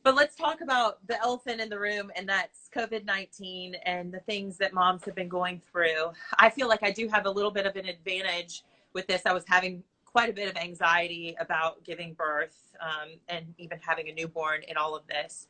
But let's talk about the elephant in the room, and that's COVID-19 and the things that moms have been going through. I feel like I do have a little bit of an advantage with this. I was having quite a bit of anxiety about giving birth, and even having a newborn in all of this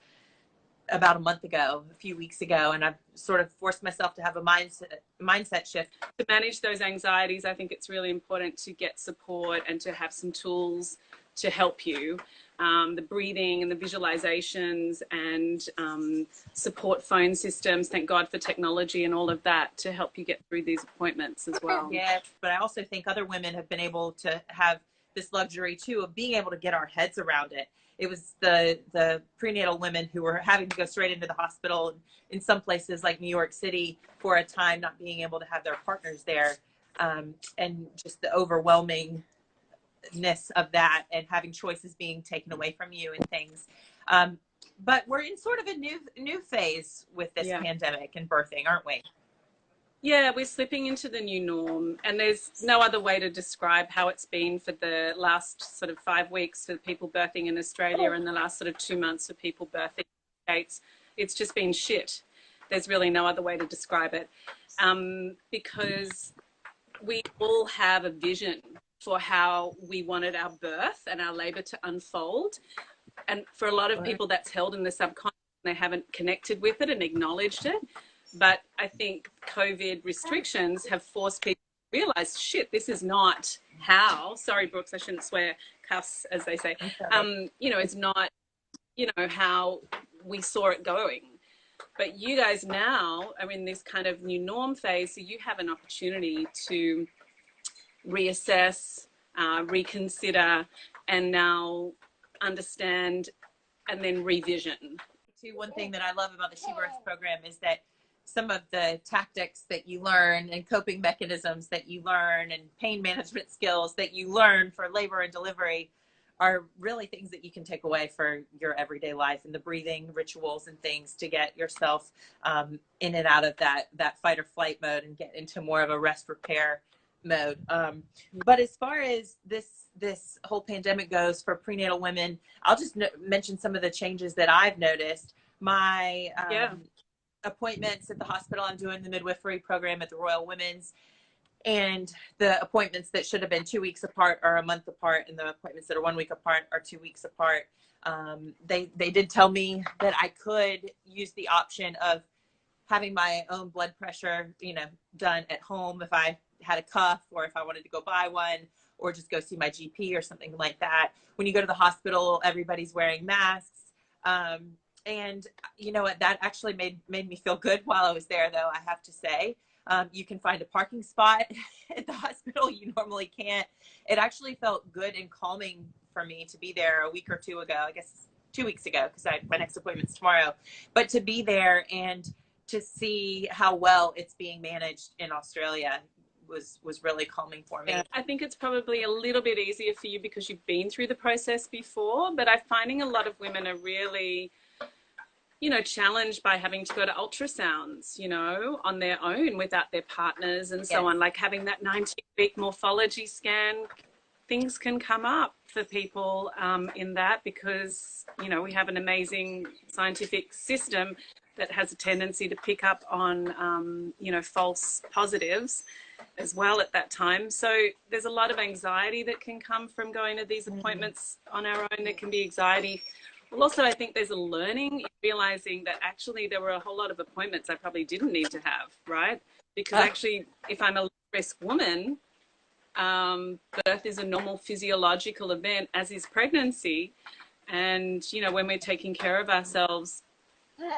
about a few weeks ago, and I've sort of forced myself to have a mindset shift. To manage those anxieties, I think it's really important to get support and to have some tools to help you. The breathing and the visualizations and support phone systems. Thank God for technology and all of that to help you get through these appointments as well. Yes, but I also think other women have been able to have this luxury too of being able to get our heads around it. It was the prenatal women who were having to go straight into the hospital in some places like New York City for a time, not being able to have their partners there, and just the overwhelmingness of that and having choices being taken away from you and things. But we're in sort of a new phase with this pandemic and birthing, aren't we? Yeah, we're slipping into the new norm, and there's no other way to describe how it's been for the last sort of 5 weeks for people birthing in Australia and the last sort of 2 months for people birthing in the States. It's just been shit. There's really no other way to describe it, because we all have a vision for how we wanted our birth and our labor to unfold. And for a lot of people, that's held in the subconscious. They haven't connected with it and acknowledged it. But I think COVID restrictions have forced people to realize, shit, this is not how, sorry, Brooks, I shouldn't swear, cuss, as they say. It's not, how we saw it going. But you guys now are in this kind of new norm phase, so you have an opportunity to reassess, reconsider, and now understand and then revision. One thing that I love about the She Birth program is that some of the tactics that you learn and coping mechanisms that you learn and pain management skills that you learn for labor and delivery are really things that you can take away for your everyday life, and the breathing rituals and things to get yourself in and out of that fight or flight mode and get into more of a rest repair mode. But as far as this whole pandemic goes for prenatal women, I'll just mention some of the changes that I've noticed. My appointments at the hospital, I'm doing the midwifery program at the Royal Women's, and the appointments that should have been 2 weeks apart are a month apart, and the appointments that are 1 week apart are 2 weeks apart. They did tell me that I could use the option of having my own blood pressure, done at home if I had a cuff, or if I wanted to go buy one, or just go see my GP or something like that. When you go to the hospital, everybody's wearing masks. And you know what, that actually made me feel good while I was there, though, I have to say. You can find a parking spot at the hospital you normally can't. It actually felt good and calming for me to be there a week or two ago, I guess 2 weeks ago, because my next appointment's tomorrow. But to be there and to see how well it's being managed in Australia was really calming for me. I think it's probably a little bit easier for you because you've been through the process before, but I'm finding a lot of women are really challenged by having to go to ultrasounds, on their own without their partners and so on, like having that 19-week morphology scan. Things can come up for people in that because, we have an amazing scientific system that has a tendency to pick up on, false positives as well at that time. So there's a lot of anxiety that can come from going to these appointments on our own. There can be anxiety. Well, also, I think there's a learning in realizing that actually there were a whole lot of appointments I probably didn't need to have, right? Because actually, if I'm a low-risk woman, birth is a normal physiological event, as is pregnancy. And, when we're taking care of ourselves,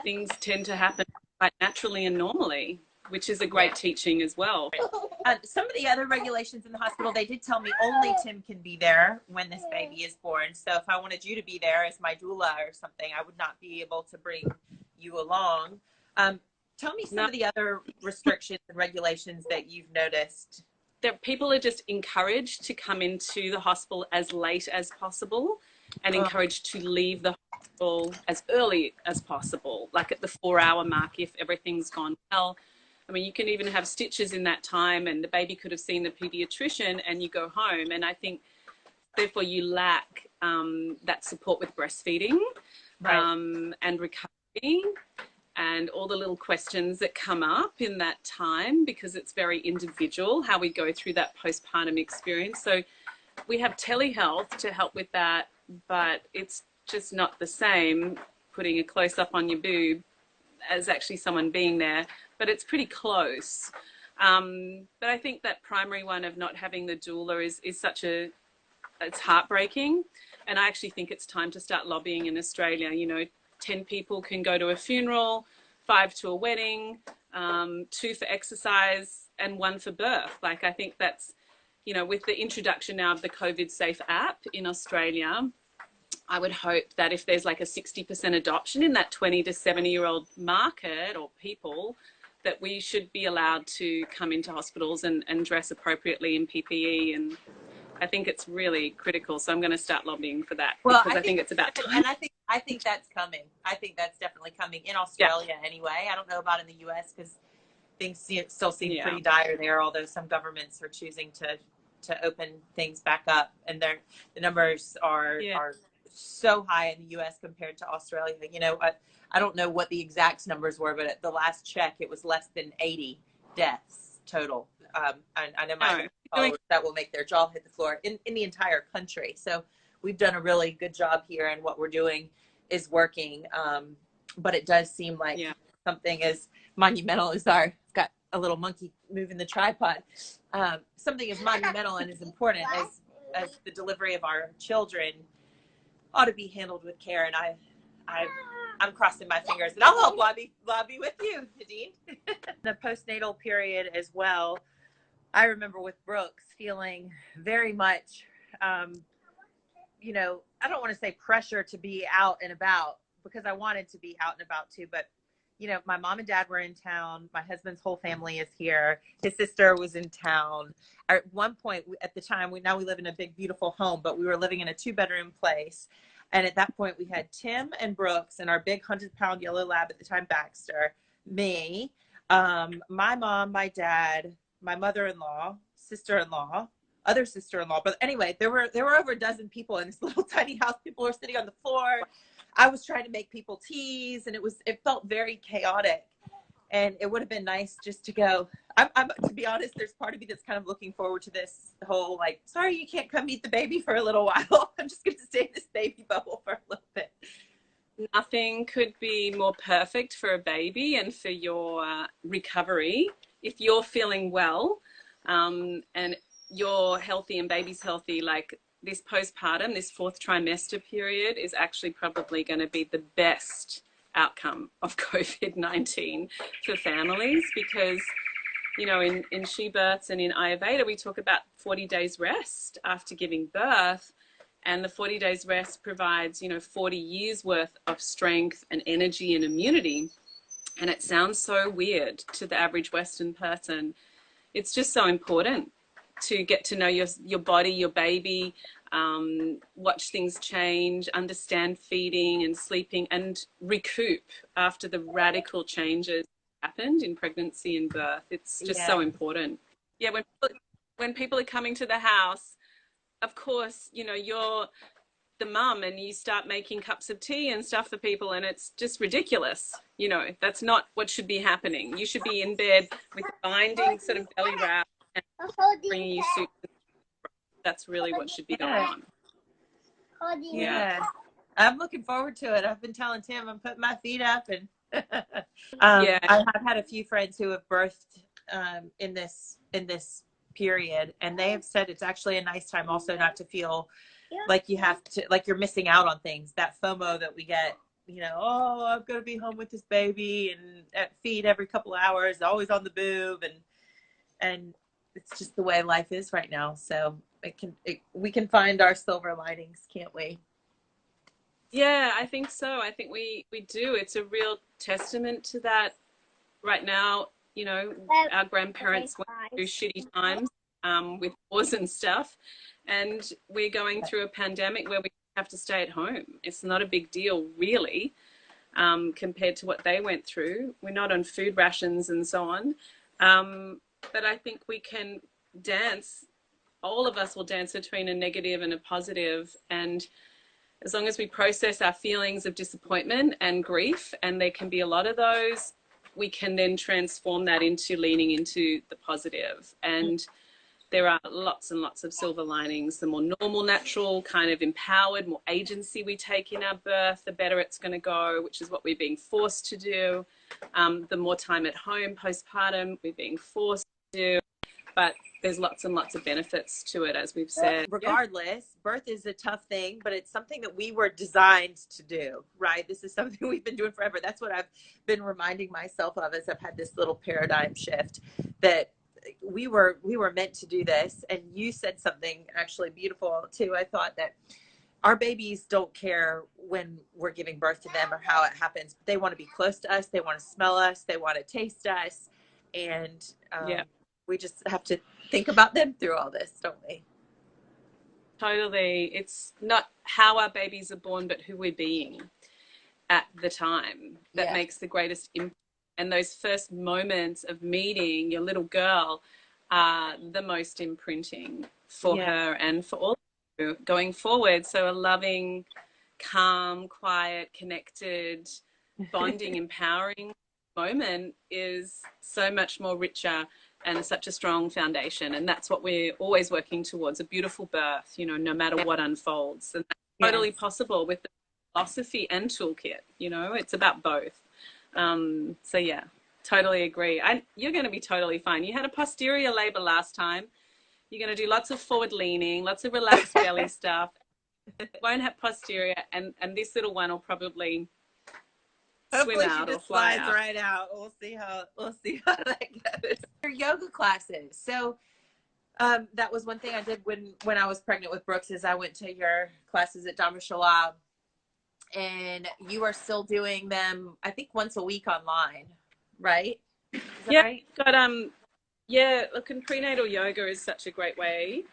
things tend to happen quite naturally and normally, which is a great teaching as well. Some of the other regulations in the hospital, they did tell me only Tim can be there when this baby is born. So if I wanted you to be there as my doula or something, I would not be able to bring you along. Tell me some of the other restrictions and regulations that you've noticed. That people are just encouraged to come into the hospital as late as possible and encouraged to leave the hospital as early as possible, like at the 4-hour mark if everything's gone well. I mean, you can even have stitches in that time and the baby could have seen the pediatrician and you go home. And I think, therefore, you lack that support with breastfeeding. Right. And recovery, and all the little questions that come up in that time, because it's very individual how we go through that postpartum experience. So we have telehealth to help with that, but it's just not the same putting a close up on your boob as actually someone being there, but it's pretty close. But I think that primary one of not having the doula is such a, it's heartbreaking. And I actually think it's time to start lobbying in Australia. You know, 10 people can go to a funeral, 5 to a wedding, 2 for exercise, and 1 for birth. Like, I think that's, you know, with the introduction now of the COVID Safe app in Australia, I would hope that if there's like a 60% adoption in that 20 to 70-year-old market or people, that we should be allowed to come into hospitals and dress appropriately in PPE. And I think it's really critical. So I'm going to start lobbying for that, Well, because I think it's about time. And I think that's coming. I think that's definitely coming in Australia anyway. I don't know about in the US because things still seem pretty dire there, although some governments are choosing to open things back up, and the numbers are so high in the US compared to Australia. You know, I don't know what the exact numbers were, but at the last check, it was less than 80 deaths total. I know my followers, that will make their jaw hit the floor in the entire country. So we've done a really good job here, and what we're doing is working. But it does seem like something as monumental as it's got a little monkey moving the tripod. Something as monumental and as important as the delivery of our children ought to be handled with care. And I'm crossing my fingers, and I'll help lobby with you, Nadine. The postnatal period as well. I remember with Brooks feeling very much, you know, I don't want to say pressure to be out and about, because I wanted to be out and about too. But, you know, my mom and dad were in town. My husband's whole family is here. His sister was in town. At one point, at the time, we live in a big, beautiful home, but we were living in a 2-bedroom place. And at that point, we had Tim and Brooks and our big 100-pound yellow lab at the time, Baxter, me, my mom, my dad, my mother-in-law, sister-in-law, other sister-in-law. But anyway, there were over a dozen people in this little tiny house. People were sitting on the floor. I was trying to make people teas, and it felt very chaotic. And it would have been nice just to go. I'm to be honest, there's part of me that's kind of looking forward to this whole, like, sorry, you can't come meet the baby for a little while. I'm just going to stay in this baby bubble for a little bit. Nothing could be more perfect for a baby and for your recovery. If you're feeling well, and you're healthy and baby's healthy, like, this postpartum, this 4th trimester period is actually probably going to be the best outcome of COVID-19 for families, because, you know, in She Births and in Ayurveda, we talk about 40 days rest after giving birth. And the 40 days rest provides, you know, 40 years worth of strength and energy and immunity. And it sounds so weird to the average Western person. It's just so important to get to know your body, your baby, watch things change, understand feeding and sleeping, and recoup after the radical changes happened in pregnancy and birth. It's just so important. Yeah, when people are coming to the house, of course, you know, you're the mum and you start making cups of tea and stuff for people, and it's just ridiculous. You know, that's not what should be happening. You should be in bed with a binding sort of belly wrap and bringing you soup. That's really what should be going on. Yeah. I'm looking forward to it. I've been telling Tim I'm putting my feet up, and I've had a few friends who have birthed in this period, and they have said it's actually a nice time also not to feel like you have to, like you're missing out on things. That FOMO that we get, you know, oh, I'm going to be home with this baby and feed every couple of hours, always on the boob, and it's just the way life is right now. So we can find our silver linings, can't we? Yeah, I think so. I think we do. It's a real testament to that right now. You know, our grandparents went through shitty times with wars and stuff, and we're going through a pandemic where we have to stay at home. It's not a big deal, really, compared to what they went through. We're not on food rations and so on. But I think we can dance. All of us will dance between a negative and a positive. And, as long as we process our feelings of disappointment and grief, and there can be a lot of those, we can then transform that into leaning into the positive. And there are lots and lots of silver linings. The more normal, natural, kind of empowered, more agency we take in our birth, the better it's going to go, which is what we're being forced to do. The more time at home postpartum, we're being forced to do. But there's lots and lots of benefits to it, as we've said. Regardless, birth is a tough thing, but it's something that we were designed to do, right? This is something we've been doing forever. That's what I've been reminding myself of as I've had this little paradigm shift, that we were meant to do this. And you said something actually beautiful too. I thought that our babies don't care when we're giving birth to them or how it happens. They want to be close to us. They want to smell us. They want to taste us. And we just have to think about them through all this, don't we? Totally. It's not how our babies are born, but who we're being at the time that makes the greatest impact. And those first moments of meeting your little girl are the most imprinting for her and for all of you going forward. So a loving, calm, quiet, connected, bonding, empowering moment is so much more richer and such a strong foundation. And that's what we're always working towards, a beautiful birth, you know, no matter what unfolds. And that's totally possible with the philosophy and toolkit, you know, it's about both. So yeah, totally agree. You're going to be totally fine. You had a posterior labor last time. You're going to do lots of forward leaning, lots of relaxed belly stuff. Won't have posterior, and this little one will probably swim out or fly out. Right out. We'll see how that goes. Your yoga classes. So that was one thing I did when I was pregnant with Brooks, is I went to your classes at Dharma Shala. And you are still doing them, I think, once a week online, right? Is that right? But look, and prenatal yoga is such a great way,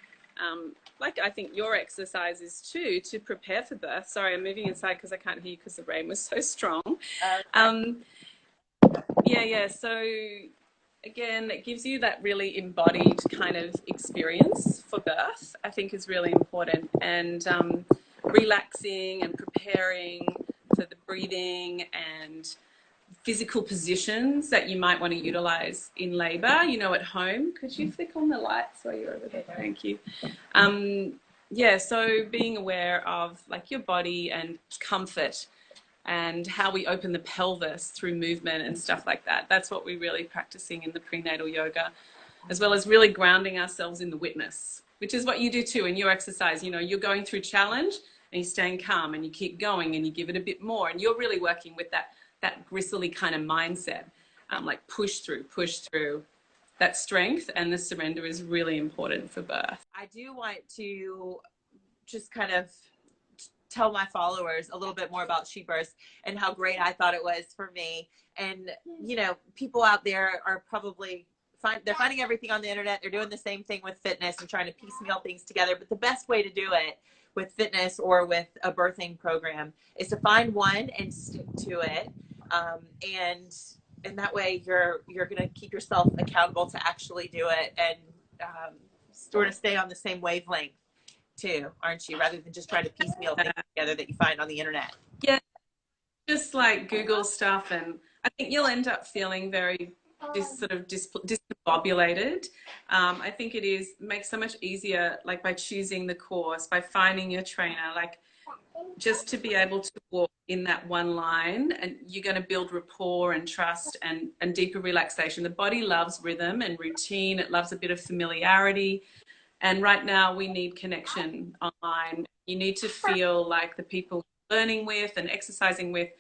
like I think your exercises too, to prepare for birth. Sorry, I'm moving inside because I can't hear you because the rain was so strong. So again, it gives you that really embodied kind of experience for birth, I think is really important. And relaxing and preparing for the breathing and physical positions that you might want to utilize in labor, you know, at home. Could you flick on the lights while you're over there? Thank you. So being aware of like your body and comfort and how we open the pelvis through movement and stuff like that. That's what we're really practicing in the prenatal yoga, as well as really grounding ourselves in the witness, which is what you do too in your exercise. You know, you're going through challenge and you're staying calm and you keep going and you give it a bit more. And you're really working with that gristly kind of mindset, like push through. That strength and the surrender is really important for birth. I do want to just kind of tell my followers a little bit more about She Births and how great I thought it was for me. And, you know, people out there are probably they're finding everything on the internet. They're doing the same thing with fitness and trying to piecemeal things together. But the best way to do it with fitness or with a birthing program is to find one and stick to it. And that way you're going to keep yourself accountable to actually do it and sort of stay on the same wavelength too, aren't you? Rather than just trying to piecemeal things together that you find on the internet. Yeah, just like Google stuff, and I think you'll end up feeling very discombobulated. I think it makes so much easier, like by choosing the course, by finding your trainer, like just to be able to walk in that one line, and you're going to build rapport and trust and deeper relaxation. The body loves rhythm and routine. It loves a bit of familiarity. And right now we need connection online. You need to feel like the people you're learning with and exercising with,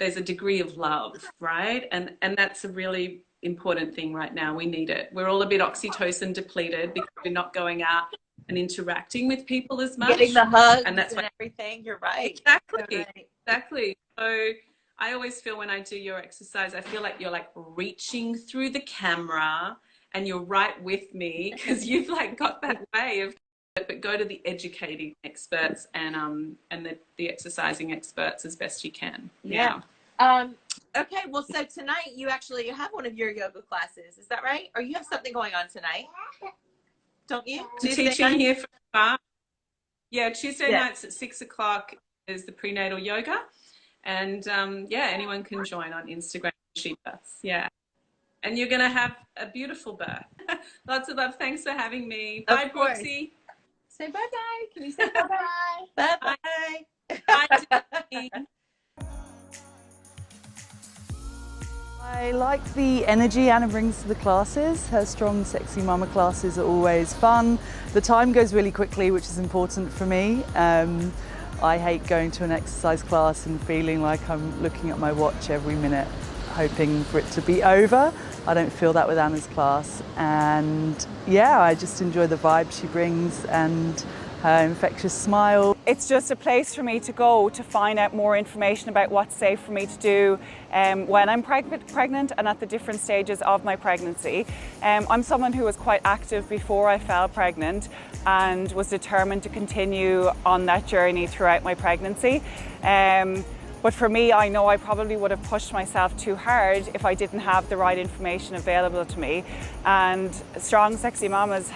there's a degree of love, right? And that's a really important thing right now. We need it. We're all a bit oxytocin depleted because we're not going out and interacting with people as much. Getting the hugs and everything. You're right. Exactly. So I always feel when I do your exercise, I feel like you're like reaching through the camera and you're right with me because you've like got that way of, but go to the educating experts and the exercising experts as best you can. Yeah. Okay. Well, so tonight you actually have one of your yoga classes. Is that right? Or you have something going on tonight? Don't you? Teaching here for far. Yeah, Tuesday nights at 6 o'clock There's the prenatal yoga. And yeah, anyone can join on Instagram, She Births. Yeah. And you're going to have a beautiful birth. Lots of love. Thanks for having me. Bye, Brooksy. Say bye-bye. Can you say bye-bye? Bye-bye. Bye. I like the energy Anna brings to the classes. Her Strong Sexy Mama classes are always fun. The time goes really quickly, which is important for me. I hate going to an exercise class and feeling like I'm looking at my watch every minute, hoping for it to be over. I don't feel that with Anna's class. And yeah, I just enjoy the vibe she brings and her infectious smile. It's just a place for me to go to find out more information about what's safe for me to do when I'm pregnant and at the different stages of my pregnancy. I'm someone who was quite active before I fell pregnant and was determined to continue on that journey throughout my pregnancy. But for me, I know I probably would have pushed myself too hard if I didn't have the right information available to me. And Strong Sexy Mamas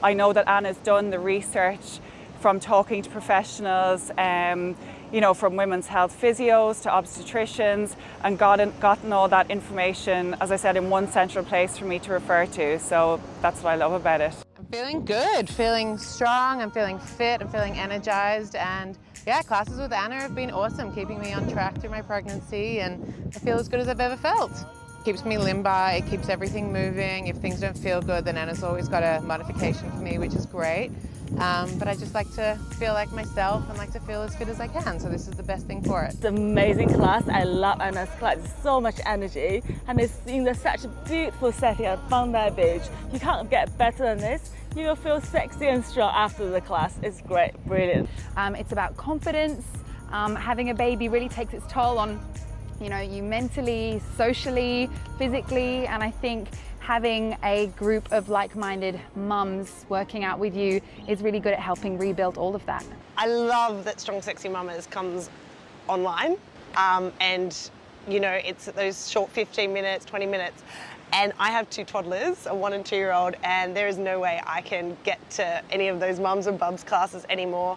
I know that Anna's done the research from talking to professionals, you know, from women's health physios to obstetricians, and gotten all that information, as I said, in one central place for me to refer to. So that's what I love about it. I'm feeling good, feeling strong, I'm feeling fit, I'm feeling energized, and yeah, classes with Anna have been awesome, keeping me on track through my pregnancy, and I feel as good as I've ever felt. It keeps me limber, it keeps everything moving. If things don't feel good, then Anna's always got a modification for me, which is great. But I just like to feel like myself and like to feel as fit as I can, so this is the best thing for it. It's an amazing class. I love Anna's class. There's so much energy, and it's in such a beautiful setting at Bondi Beach. You can't get better than this. You will feel sexy and strong after the class. It's great, brilliant. It's about confidence. Having a baby really takes its toll on, you know, you mentally, socially, physically, and I think having a group of like-minded mums working out with you is really good at helping rebuild all of that. I love that Strong Sexy Mamas comes online, and you know, it's those short 15 minutes, 20 minutes. And I have two toddlers, a 1 and 2 year old, and there is no way I can get to any of those mums and bubs classes anymore.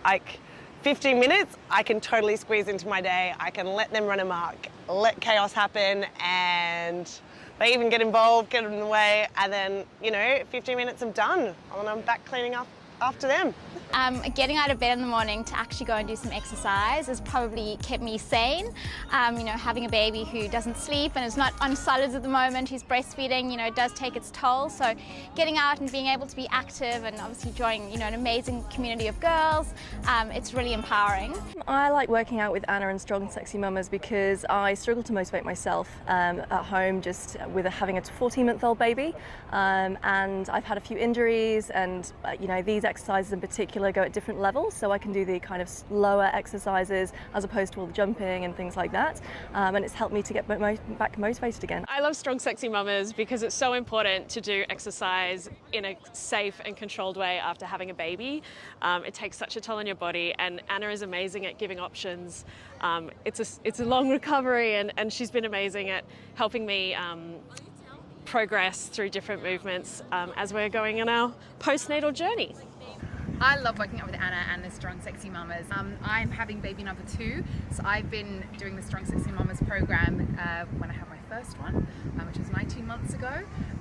Like 15 minutes, I can totally squeeze into my day. I can let them run amok, let chaos happen, and they even get involved, get in the way, and then, you know, 15 minutes I'm done, and I'm back cleaning up after them. Getting out of bed in the morning to actually go and do some exercise has probably kept me sane. You know, having a baby who doesn't sleep and is not on solids at the moment, who's breastfeeding, you know, does take its toll. So getting out and being able to be active and obviously join, you know, an amazing community of girls, it's really empowering. I like working out with Anna and Strong Sexy Mamas because I struggle to motivate myself at home just with having a 14-month-old baby, and I've had a few injuries, and you know, these exercises in particular go at different levels, so I can do the kind of lower exercises as opposed to all the jumping and things like that, and it's helped me to get back motivated again. I love Strong Sexy Mamas because it's so important to do exercise in a safe and controlled way after having a baby. It takes such a toll on your body, and Anna is amazing at giving options. It's a long recovery, and she's been amazing at helping me progress through different movements as we're going on our postnatal journey. I love working out with Anna and the Strong Sexy Mamas. I'm having baby number 2, so I've been doing the Strong Sexy Mamas program when I had my first one, which was 19 months ago.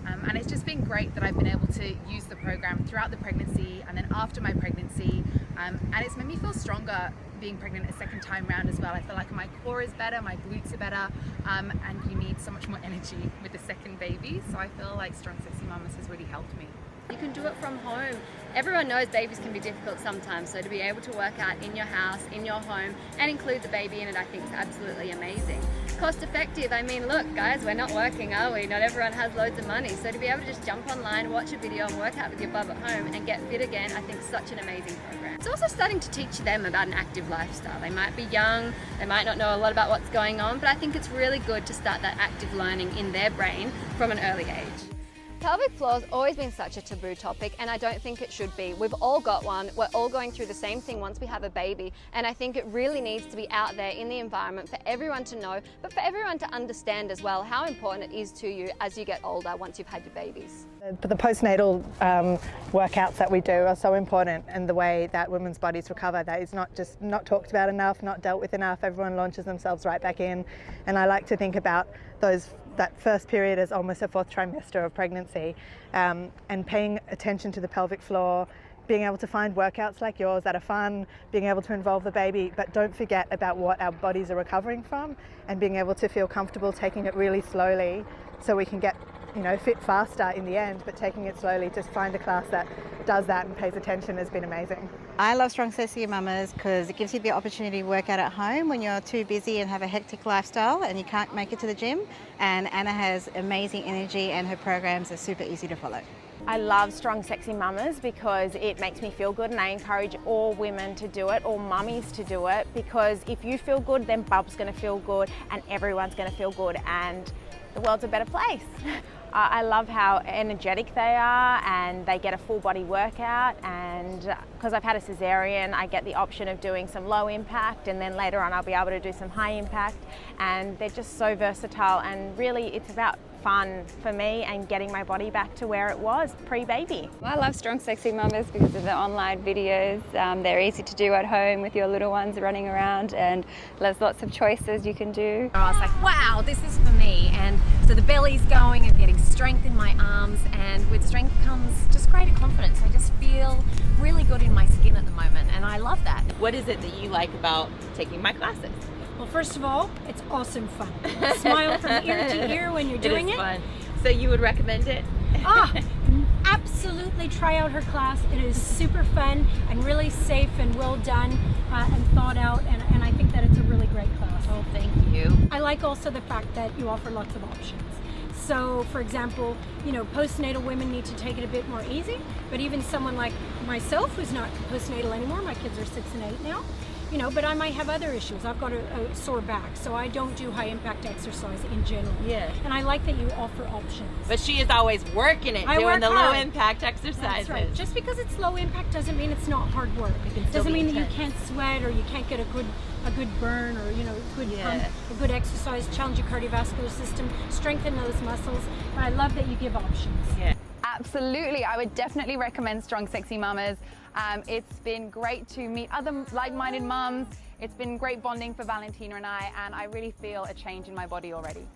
And it's just been great that I've been able to use the program throughout the pregnancy and then after my pregnancy. And it's made me feel stronger being pregnant a second time round as well. I feel like my core is better, my glutes are better, and you need so much more energy with the second baby. So I feel like Strong Sexy Mamas has really helped me. You can do it from home. Everyone knows babies can be difficult sometimes, so to be able to work out in your house, in your home, and include the baby in it, I think is absolutely amazing. Cost effective, I mean, look guys, we're not working, are we? Not everyone has loads of money, so to be able to just jump online, watch a video and work out with your bub at home and get fit again, I think is such an amazing program. It's also starting to teach them about an active lifestyle. They might be young, they might not know a lot about what's going on, but I think it's really good to start that active learning in their brain from an early age. Pelvic floor's always been such a taboo topic, and I don't think it should be. We've all got one. We're all going through the same thing once we have a baby, and I think it really needs to be out there in the environment for everyone to know, but for everyone to understand as well how important it is to you as you get older once you've had your babies. The postnatal workouts that we do are so important, and the way that women's bodies recover, that is not talked about enough, not dealt with enough. Everyone launches themselves right back in, and I like to think about that first period as almost a fourth trimester of pregnancy, and paying attention to the pelvic floor, being able to find workouts like yours that are fun, being able to involve the baby, but don't forget about what our bodies are recovering from, and being able to feel comfortable taking it really slowly so we can get fit faster in the end, but taking it slowly to find a class that does that and pays attention has been amazing. I love Strong Sexy Mamas because it gives you the opportunity to work out at home when you're too busy and have a hectic lifestyle and you can't make it to the gym. And Anna has amazing energy and her programs are super easy to follow. I love Strong Sexy Mamas because it makes me feel good, and I encourage all women to do it, all mummies to do it, because if you feel good, then Bub's going to feel good and everyone's going to feel good, and the world's a better place. I love how energetic they are, and they get a full body workout, and because I've had a cesarean, I get the option of doing some low impact, and then later on I'll be able to do some high impact, and they're just so versatile, and really it's about fun for me and getting my body back to where it was pre-baby. I love Strong Sexy Mamas because of the online videos. They're easy to do at home with your little ones running around, and there's lots of choices you can do. I was like, wow, this is for me. And so the belly's going and getting strength in my arms, and with strength comes just greater confidence. I just feel really good in my skin at the moment, and I love that. What is it that you like about taking my classes? Well, first of all, it's awesome fun. Smile from ear to ear when you're doing it. It is fun. So you would recommend it? Absolutely try out her class. It is super fun and really safe and well done and thought out, and I think that it's a really great class. Oh, thank you. I like also the fact that you offer lots of options. So, for example, postnatal women need to take it a bit more easy, but even someone like myself who's not postnatal anymore, my kids are 6 and 8 now, but I might have other issues. I've got a sore back, so I don't do high impact exercise in general. Yeah. And I like that you offer options. But she is always working it, doing the low impact exercises. That's right. Just because it's low impact doesn't mean it's not hard work. It doesn't mean that you can't sweat or you can't get a good burn or good pump, a good exercise, challenge your cardiovascular system, strengthen those muscles. But I love that you give options. Yeah. Absolutely, I would definitely recommend Strong Sexy Mamas. It's been great to meet other like-minded mums. It's been great bonding for Valentina and I really feel a change in my body already.